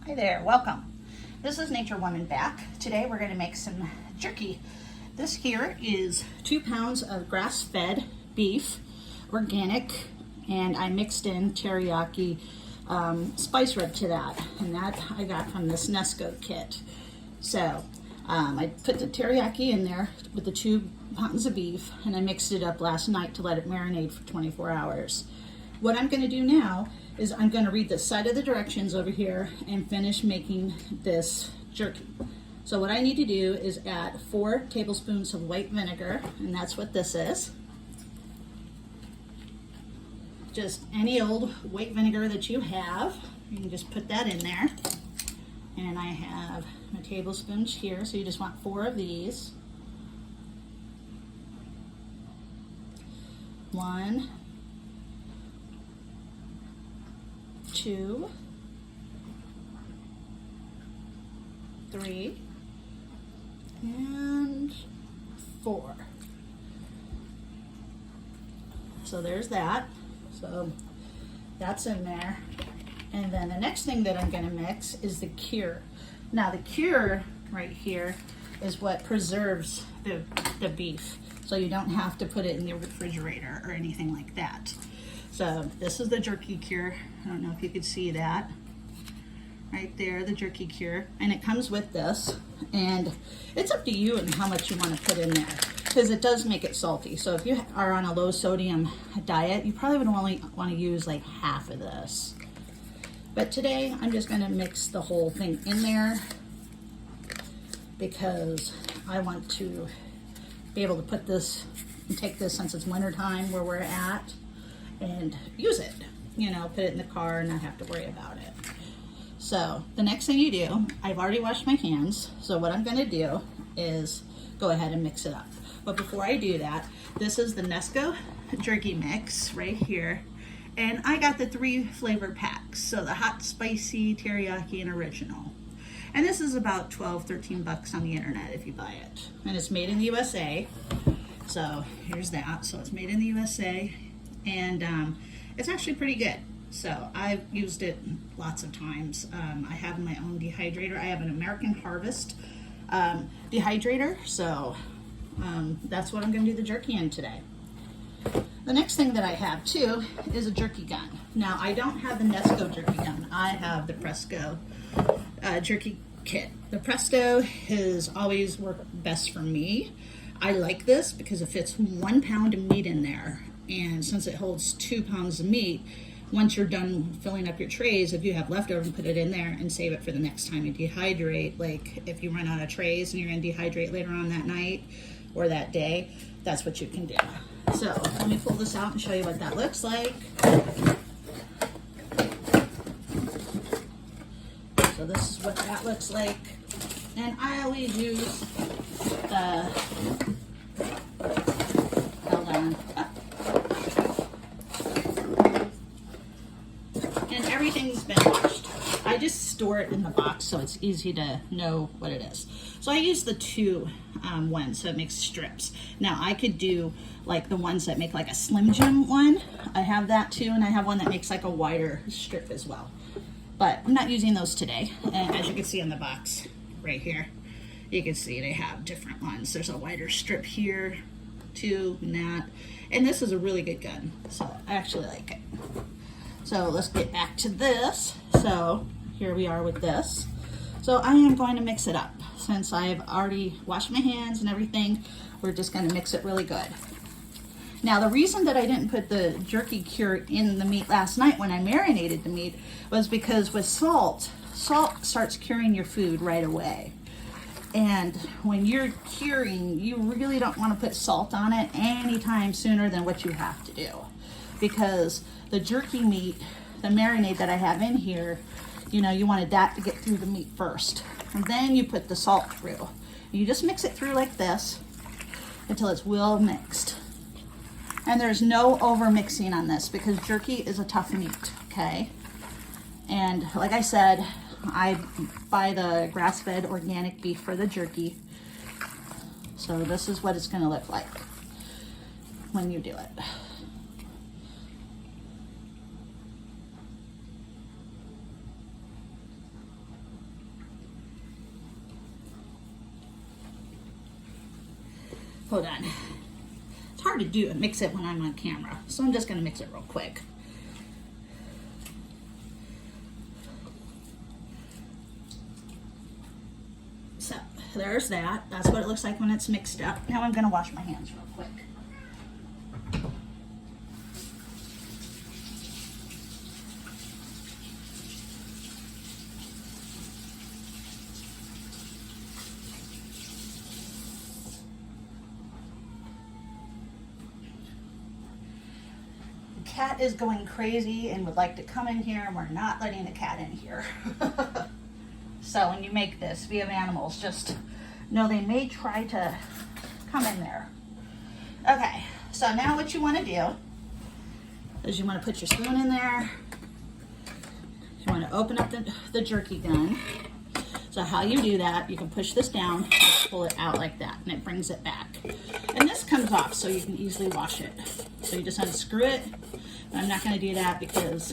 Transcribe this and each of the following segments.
Hi there, welcome. This is Nature Woman back. Today we're going to make some jerky. This here is 2 pounds of grass-fed beef, organic, and I mixed in teriyaki spice rub to that, and that I got from this Nesco kit. So I put the teriyaki in there with the 2 pounds of beef, and I mixed it up last night to let it marinate for 24 hours. What I'm going to do now is I'm going to read the side of the directions over here and finish making this jerky. So what I need to do is add 4 tablespoons of white vinegar, and that's what this is. Just any old white vinegar that you have, you can just put that in there. And I have my tablespoons here, so you just want 4 of these. 1, 2, 3, and 4. So there's that. So that's in there. And then the next thing that I'm going to mix is the cure. Now the cure right here is what preserves the beef. So you don't have to put it in the refrigerator or anything like that. So this is the jerky cure. I don't know if you could see that. Right there, the jerky cure. And it comes with this. And it's up to you and how much you want to put in there, because it does make it salty. So if you are on a low sodium diet, you probably would only want to use like half of this. But today I'm just going to mix the whole thing in there because I want to be able to put this and take this, since it's winter time where we're at, and use it, you know, put it in the car and not have to worry about it. So the next thing you do, I've already washed my hands, so what I'm going to do is go ahead and mix it up. But before I do that, this is the Nesco Jerky mix right here, and I got the 3 flavor packs, so the hot, spicy, teriyaki, and original. And this is about 12-13 bucks on the internet if you buy it. And it's made in the USA. So here's that. So it's made in the USA, and it's actually pretty good. So I've used it lots of times. I have my own dehydrator. I have an American Harvest dehydrator. So that's what I'm going to do the jerky in today. The next thing that I have too is a jerky gun. Now I don't have the Nesco jerky gun. I have the Presto jerky kit. The Presto has always worked best for me. I like this because it fits 1 pound of meat in there, and since it holds 2 pounds of meat, once you're done filling up your trays, if you have leftover, put it in there and save it for the next time you dehydrate. Like if you run out of trays and you're going to dehydrate later on that night or that day, that's what you can do. So let me pull this out and show you what that looks like. So this is what that looks like. And I always use the, hold on. And everything's been washed. I just store it in the box so it's easy to know what it is. So I use the 2 ones, so it makes strips. Now I could do like the ones that make like a Slim Jim one. I have that too, and I have one that makes like a wider strip as well. But I'm not using those today. And as you can see in the box right here, you can see they have different ones. There's a wider strip here too, and that. And this is a really good gun, so I actually like it. So let's get back to this. So here we are with this. So I am going to mix it up. Since I've already washed my hands and everything, we're just going to mix it really good. Now the reason that I didn't put the jerky cure in the meat last night when I marinated the meat was because with salt starts curing your food right away. And when you're curing, you really don't want to put salt on it anytime sooner than what you have to do. Because the jerky meat, the marinade that I have in here, you know, you wanted that to get through the meat first. And then you put the salt through. You just mix it through like this until it's well mixed. And there's no over mixing on this because jerky is a tough meat, okay? And like I said, I buy the grass-fed organic beef for the jerky. So this is what it's going to look like when you do it. Hold on. It's hard to do and mix it when I'm on camera, so I'm just gonna mix it real quick. So there's that. That's what it looks like when it's mixed up. Now I'm gonna wash my hands real quick. Cat is going crazy and would like to come in here, and we're not letting the cat in here. So when you make this, we have animals, just know they may try to come in there. Okay, so now what you want to do is you want to put your spoon in there. You want to open up the jerky gun. So how you do that, you can push this down and pull it out like that, and it brings it back. And this comes off so you can easily wash it. So you just unscrew it. But I'm not going to do that because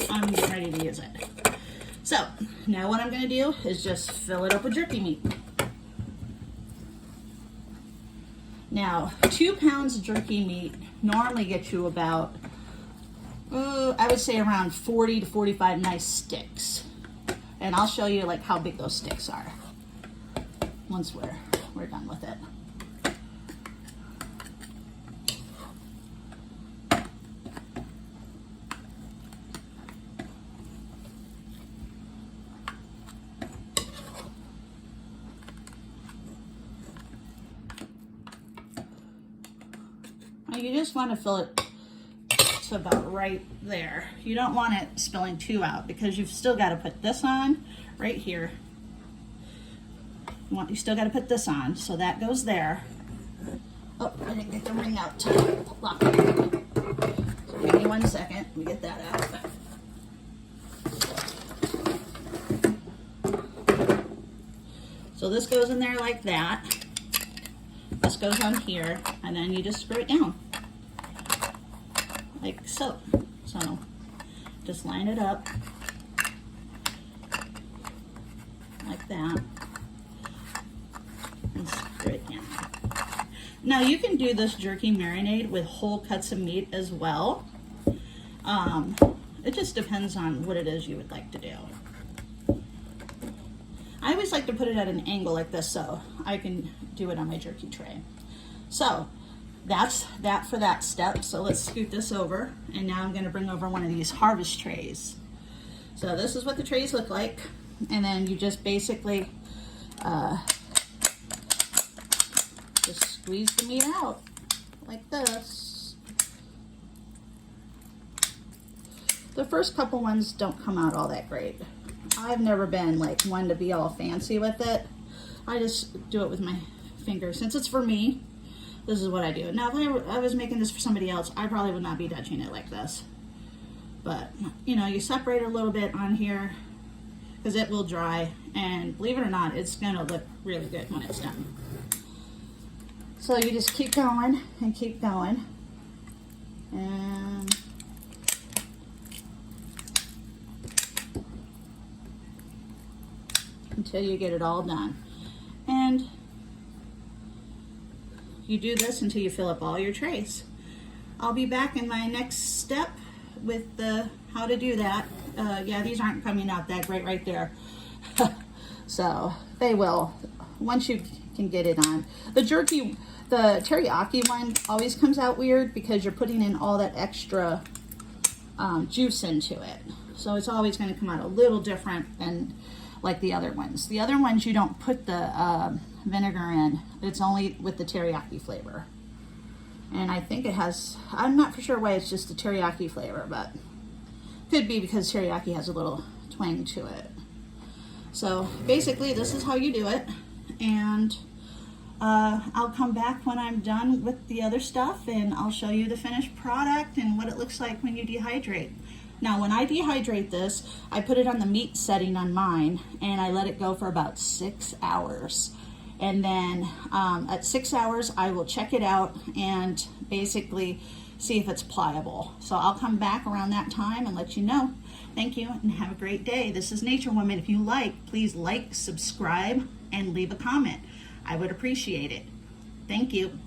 I'm getting ready to use it. So now what I'm going to do is just fill it up with jerky meat. Now 2 pounds of jerky meat normally gets you about, I would say around 40 to 45 nice sticks. And I'll show you like how big those sticks are once we're done with it. You just want to fill it to about right there. You don't want it spilling too out because you've still got to put this on right here. You still got to put this on, so that goes there. Oh, I didn't get the ring out to lock it. So give me 1 second. Let me get that out. So this goes in there like that. This goes on here, and then you just screw it down. Like so. So just line it up like that and screw it down. Now you can do this jerky marinade with whole cuts of meat as well. It just depends on what it is you would like to do. I always like to put it at an angle like this so I can do it on my jerky tray. So that's that for that step. So let's scoot this over, and now I'm going to bring over one of these harvest trays. So this is what the trays look like, and then you just basically just squeeze the meat out like this. The first couple ones don't come out all that great. I've never been like one to be all fancy with it. I just do it with my fingers. Since it's for me, this is what I do. Now, if I was making this for somebody else, I probably would not be touching it like this. But, you know, you separate it a little bit on here because it will dry. And believe it or not, it's going to look really good when it's done. So you just keep going and keep going. And until you get it all done. And you do this until you fill up all your trays. I'll be back in my next step with the how to do that. Yeah, these aren't coming out that great right there. So they will once you can get it on. The teriyaki one always comes out weird because you're putting in all that extra juice into it. So it's always going to come out a little different than like the other ones. The other ones you don't put the vinegar in. It's only with the teriyaki flavor. And I think it has, I'm not for sure why it's just the teriyaki flavor, but could be because teriyaki has a little twang to it. So basically this is how you do it. And I'll come back when I'm done with the other stuff, and I'll show you the finished product and what it looks like when you dehydrate. Now when I dehydrate this, I put it on the meat setting on mine, and I let it go for about 6 hours. And then at 6 hours, I will check it out and basically see if it's pliable. So I'll come back around that time and let you know. Thank you and have a great day. This is Nature Woman. If you like, please like, subscribe, and leave a comment. I would appreciate it. Thank you.